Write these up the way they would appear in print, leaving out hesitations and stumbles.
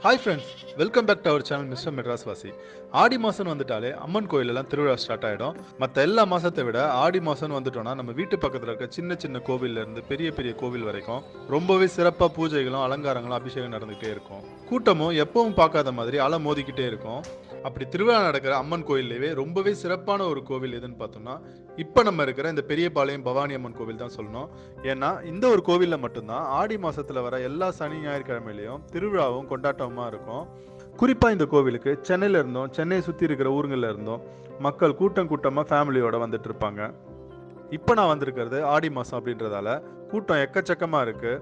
Hi friends, welcome back to our channel Mr.Madras Vaasi. ஆடி மாதம் வந்துட்டாலே அம்மன் கோயிலெல்லாம் திருவிழா ஸ்டார்ட் ஆகிடும். மற்ற எல்லா மாதத்தை விட ஆடி மாதம் வந்துட்டோன்னா நம்ம வீட்டு பக்கத்தில் இருக்க சின்ன சின்ன கோவிலேருந்து பெரிய பெரிய கோவில் வரைக்கும் ரொம்பவே சிறப்பாக பூஜைகளும் அலங்காரங்களும் அபிஷேகம் நடந்துகிட்டே இருக்கும். கூட்டமும் எப்பவும் பார்க்காத மாதிரி அலை மோதிக்கிட்டே இருக்கும். அப்படி திருவிழா நடக்கிற அம்மன் கோயிலேயே ரொம்பவே சிறப்பான ஒரு கோவில் எதுன்னு பார்த்தோம்னா இப்போ நம்ம இருக்கிற இந்த பெரியபாளையம் பவானி அம்மன் கோவில் தான் சொல்லணும். ஏன்னா இந்த ஒரு கோவிலில் மட்டும்தான் ஆடி மாதத்தில் வர எல்லா சனி ஞாயிற்றுக்கிழமையிலையும் திருவிழாவும் கொண்டாட்டமாக இருக்கும். குறிப்பாக இந்த கோவிலுக்கு சென்னையில் இருந்தோம், சென்னையை சுற்றி இருக்கிற ஊருங்களில் இருந்தோம் மக்கள் கூட்டம் கூட்டமாக ஃபேமிலியோட வந்துட்டு இருப்பாங்க. இப்போ நான் வந்திருக்கிறது ஆடி மாதம் அப்படின்றதால கூட்டம் எக்கச்சக்கமாக இருக்குது.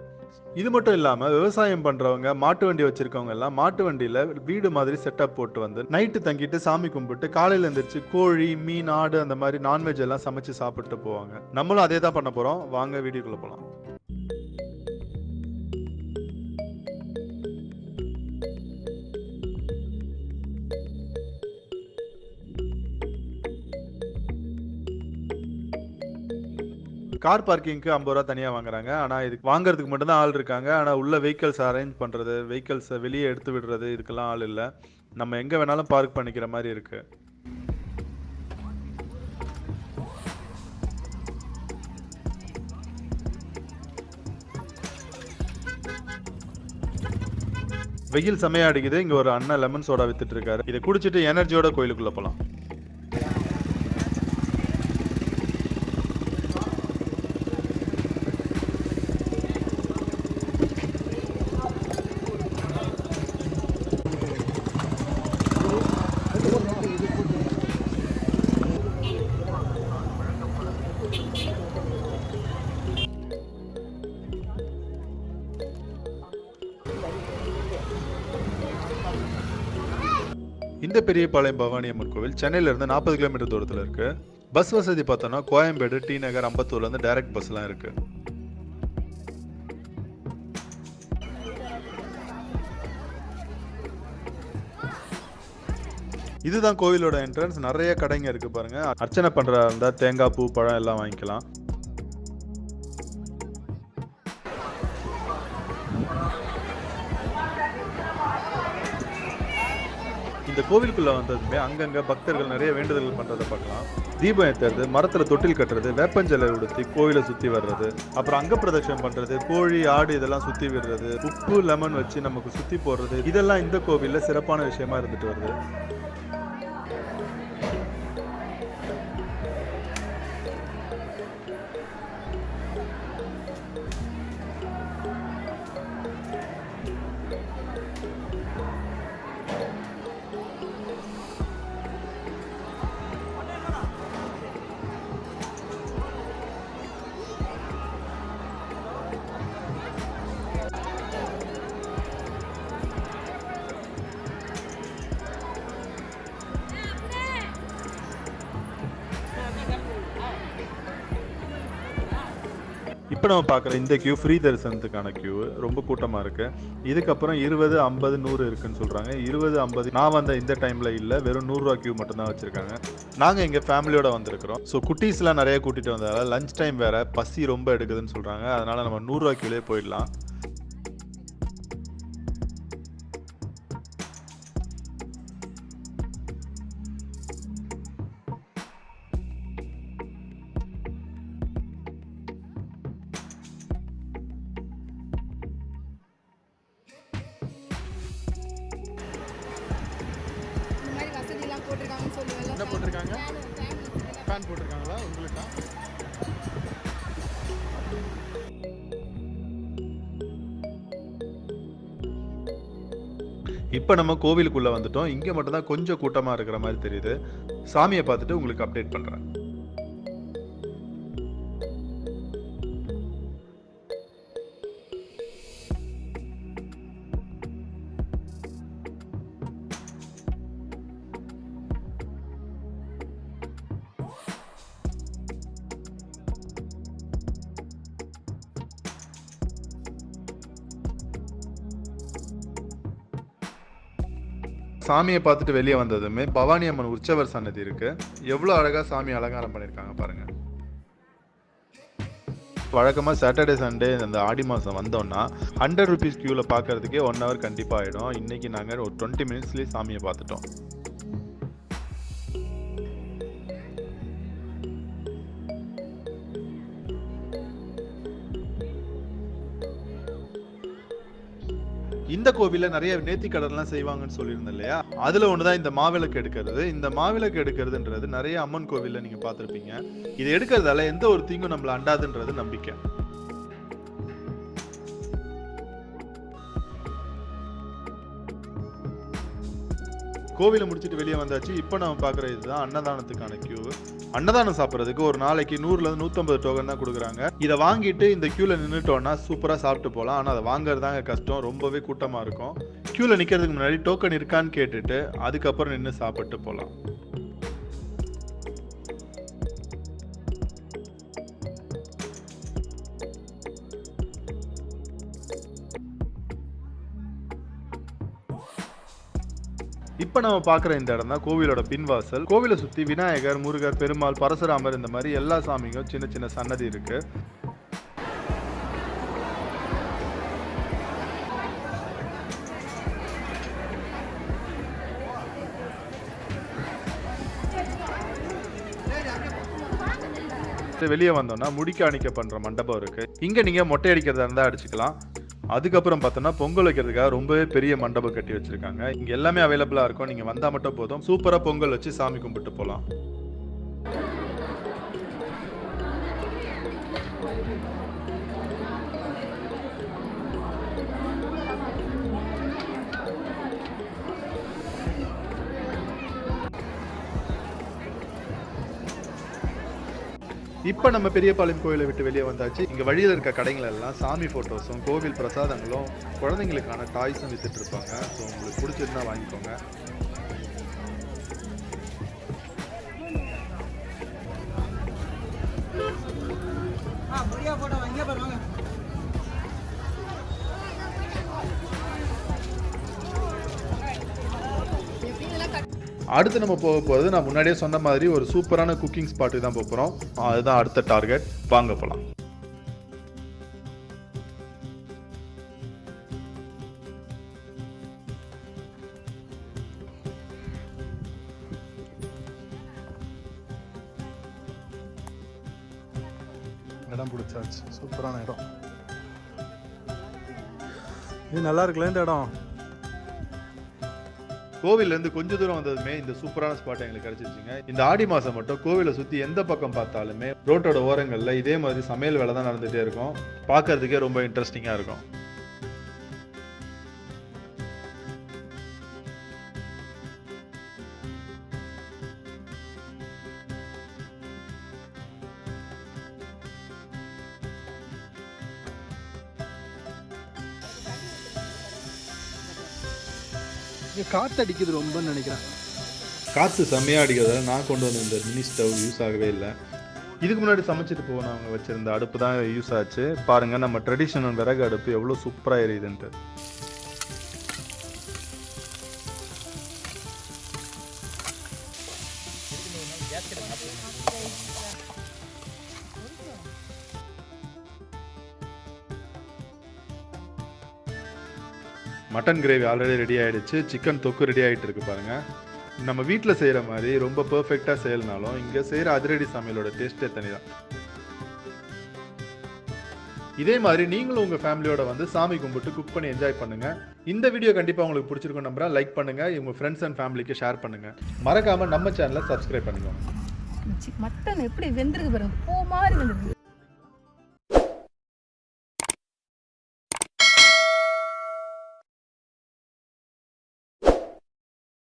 இது மட்டும் இல்லாமல் விவசாயம் பண்ணுறவங்க, மாட்டு வண்டி வச்சுருக்கவங்க எல்லாம் மாட்டு வண்டியில் வீடு மாதிரி செட்டப் போட்டு வந்து நைட்டு தங்கிட்டு சாமி கும்பிட்டு காலையில் எழுந்திரிச்சு கோழி, மீன், ஆடு அந்த மாதிரி நான்வெஜ் எல்லாம் சமைச்சு சாப்பிட்டு போவாங்க. நம்மளும் அதே தான் பண்ண போகிறோம். வாங்க வீடியோக்குள்ளே போகலாம். கார் பார்க்கிங்க்கு 50 ரூபா தனியாக வாங்குறாங்க. ஆனால் இதுக்கு வாங்குறதுக்கு மட்டும்தான் ஆள் இருக்காங்க. ஆனால் உள்ள வெஹிக்கல்ஸ் அரேஞ்ச் பண்ணுறது, வெஹிக்கல்ஸை வெளியே எடுத்து விடுறது, இதுக்கெல்லாம் ஆள் இல்லை. நம்ம எங்கே வேணாலும் பார்க் பண்ணிக்கிற மாதிரி இருக்குது. வெயில் செமையா அடிக்குது. இங்கே ஒரு அண்ணன் லெமன் சோடா வித்துட்டு இருக்காரு. இதை குடிச்சிட்டு எனர்ஜியோட கோயிலுக்குள்ளே போகலாம். இந்த பெரியபாளையம் பவானி அம்மன் கோவில் சென்னையிலேருந்து 40 கிலோமீட்டர் தூரத்தில் இருக்குது. பஸ் வசதி பார்த்தோன்னா கோயம்பேடு, டி நகர், அம்பத்தூர்லேருந்து டைரக்ட் பஸ்லாம் இருக்குது. இதுதான் கோவிலோட என்ட்ரன்ஸ். நிறைய கடைங்க இருக்குது பாருங்கள். அர்ச்சனை பண்ணுறதா இருந்தால் தேங்காய், பூ, பழம் எல்லாம் வாங்கிக்கலாம். இந்த கோவிலுக்குள்ள வந்ததுமே அங்கங்க பக்தர்கள் நிறைய வேண்டுதல்கள் பண்றதை பார்க்கலாம். தீபம் ஏற்றுறது, மரத்துல தொட்டில் கட்டுறது, வேப்பஞ்சலை உடுத்தி கோவிலை சுத்தி வர்றது, அப்புறம் அங்க பிரதட்சணம் பண்றது, கோழி, ஆடு இதெல்லாம் சுத்தி விடுறது, உப்பு, லெமன் வச்சு நமக்கு சுத்தி போடுறது, இதெல்லாம் இந்த கோவில்ல சிறப்பான விஷயமா இருந்துட்டு வருது. இப்போ நம்ம பார்க்குற இந்த கியூ ஃப்ரீ தரிசனத்துக்கான கியூ ரொம்ப கூட்டமாக இருக்குது. இதுக்கப்புறம் 20, 50, 100 இருக்குன்னு சொல்கிறாங்க. 20, 50 நான் வந்த இந்த டைமில் இல்லை, வெறும் 100 ரூபா கியூ மட்டும்தான் வச்சுருக்காங்க. நாங்கள் எங்கள் ஃபேமிலியோடு வந்திருக்கிறோம். ஸோ குட்டீஸ்லாம் நிறைய கூட்டிகிட்டு வந்ததால் லஞ்ச் டைம் வேறு, பசி ரொம்ப எடுக்குதுன்னு சொல்கிறாங்க. அதனால் நம்ம 100 ரூபா கியூலே போயிடலாம். என்ன போட்டிருக்காங்க? ஃபேன் போட்டிருக்காங்களா உங்களுக்கா? இப்போ நம்ம கோவிலுக்குள்ளே வந்துட்டோம். இங்கே மட்டும்தான் கொஞ்சம் கூட்டமாக இருக்கிற மாதிரி தெரியுது. சாமியை பார்த்துட்டு உங்களுக்கு அப்டேட் பண்ணுறேன். சாமியை பார்த்துட்டு வெளியே வந்ததுமே பவானி அம்மன் உற்சவர் சன்னதி இருக்கு. எவ்வளோ அழகா சாமி அலங்காரம் பண்ணியிருக்காங்க பாருங்க. வழக்கமாக சாட்டர்டே சண்டே அந்த ஆடி மாதம் வந்தோம்னா 100 ருபீஸ் க்யூவில் பார்க்கறதுக்கே 1 ஹவர் கண்டிப்பாக ஆகிடும். இன்றைக்கி நாங்கள் ஒரு 20 மினிட்ஸ்லேயே சாமியை பார்த்துட்டோம். இந்த கோவிலில் நிறைய நேர்த்திக்கடன்லாம் செய்வாங்கன்னு சொல்லியிருந்தேன் இல்லையா, அதில் ஒன்று தான் இந்த மாவிளக்கு எடுக்கிறது. இந்த மாவிளக்கு எடுக்கிறதுன்றது நிறைய அம்மன் கோவிலில் நீங்கள் பார்த்துருப்பீங்க. இது எடுக்கிறதால எந்த ஒரு தீங்கும் நம்மளை அண்டாதுன்றது நம்பிக்கை. கோவிலை முடிச்சுட்டு வெளியே வந்தாச்சு. இப்போ நம்ம பார்க்குற இதுதான் அன்னதானத்துக்கான கியூ. அன்னதானம் சாப்பிட்றதுக்கு ஒரு நாளைக்கு 100லேருந்து 150 டோக்கன் தான் கொடுக்குறாங்க. இதை வாங்கிட்டு இந்த க்யூவில் நின்றுட்டோன்னா சூப்பராக சாப்பிட்டு போகலாம். ஆனால் அதை வாங்குறதாங்க கஷ்டம், ரொம்பவே கூட்டமாக இருக்கும். க்யூவில் நிற்கிறதுக்கு முன்னாடி டோக்கன் இருக்கான்னு கேட்டுட்டு அதுக்கப்புறம் நின்று சாப்பிட்டு போகலாம். இப்போ நம்ம பார்க்குற இந்த இடம் தான் கோவிலோட பின்வாசல். கோவிலை சுற்றி விநாயகர், முருகர், பெருமாள், பரசுராமர் இந்த மாதிரி எல்லா சாமிக்கும் சின்ன சின்ன சன்னதி இருக்கு. வெளியே வந்தோம்னா முடிக்க அணிக்க பண்ற மண்டபம் இருக்கு. இங்க நீங்க மொட்டை அடிக்கிறதா இருந்தா அடிச்சுக்கலாம். அதுக்கப்புறம் பார்த்தோன்னா பொங்கல் வைக்கிறதுக்காக ரொம்பவே பெரிய மண்டபம் கட்டி வச்சிருக்காங்க. இங்க எல்லாமே அவைலபிளா இருக்கும். நீங்க வந்தா மட்டும் போதும், சூப்பரா பொங்கல் வச்சு சாமி கும்பிட்டு போகலாம். இப்போ நம்ம பெரியபாளையம் கோயிலை விட்டு வெளியே வந்தாச்சு. இங்கே வழியில் இருக்க கடைகள் எல்லாம் சாமி ஃபோட்டோஸும் கோவில் பிரசாதங்களும் குழந்தைங்களுக்கான டாய்ஸும் வித்துட்டு இருப்பாங்க. ஸோ உங்களுக்கு பிடிச்சிருந்தா வாங்கிக்கோங்க. அடுத்து நம்ம போக போகிறது, நான் முன்னாடியே சொன்ன மாதிரி ஒரு சூப்பரான குக்கிங் ஸ்பாட்டுக்கு தான் போகிறோம். அதுதான் அடுத்த டார்கெட். வாங்க போகலாம். இடம் பிடிச்சாச்சு. சூப்பரான இடம். இது நல்லா இருக்குல்ல இந்த இடம். கோவிலேருந்து கொஞ்சம் தூரம் வந்ததுமே இந்த சூப்பரான ஸ்பாட் எங்களுக்கு கிடைச்சிருச்சுங்க. இந்த ஆடி மாதம் மட்டும் கோவிலை சுற்றி எந்த பக்கம் பார்த்தாலுமே ரோட்டோட ஓரங்களில் இதே மாதிரி சமையல் வேலை தான் நடந்துகிட்டே இருக்கும். பார்க்கறதுக்கே ரொம்ப இன்ட்ரெஸ்டிங்காக இருக்கும். காற்று அடிக்குது ரொம்ப நினைக்கிறேன். காற்று செம்மையாக அடிக்கிறதால நான் கொண்டு வந்த இந்த மினி ஸ்டவ் யூஸ் ஆகவே இல்லை. இதுக்கு முன்னாடி சமைச்சிட்டு போனவங்க வச்சுருந்த அடுப்பு தான் யூஸ் ஆச்சு. பாருங்கள், நம்ம ட்ரெடிஷ்னல் விறகு அடுப்பு எவ்வளோ சூப்பராக எரியுதுன்ட்டு. மட்டன் கிரேவி ஆல்ரெடி ரெடி ஆகிடுச்சு. சிக்கன் தொக்கு ரெடி ஆகிட்டு இருக்கு பாருங்கள். நம்ம வீட்டில் செய்கிற மாதிரி ரொம்ப பர்ஃபெக்டாக செய்யலனாலும் இங்கே செய்கிற அதிரடி சமையலோட டேஸ்ட்டே தனி தான். இதே மாதிரி நீங்களும் உங்கள் ஃபேமிலியோட வந்து சாமி கும்பிட்டு குக் பண்ணி என்ஜாய் பண்ணுங்கள். இந்த வீடியோ கண்டிப்பாக உங்களுக்கு பிடிச்சிருக்கும் நம்புறேன். லைக் பண்ணுங்கள், உங்கள் ஃப்ரெண்ட்ஸ் அண்ட் ஃபேமிலிக்கு ஷேர் பண்ணுங்கள். மறக்காமல் நம்ம சேனலை சப்ஸ்கிரைப் பண்ணுங்க. மட்டன் எப்படி வெந்திருக்கு பாருங்க, பூ மாதிரி வெந்திருக்கு.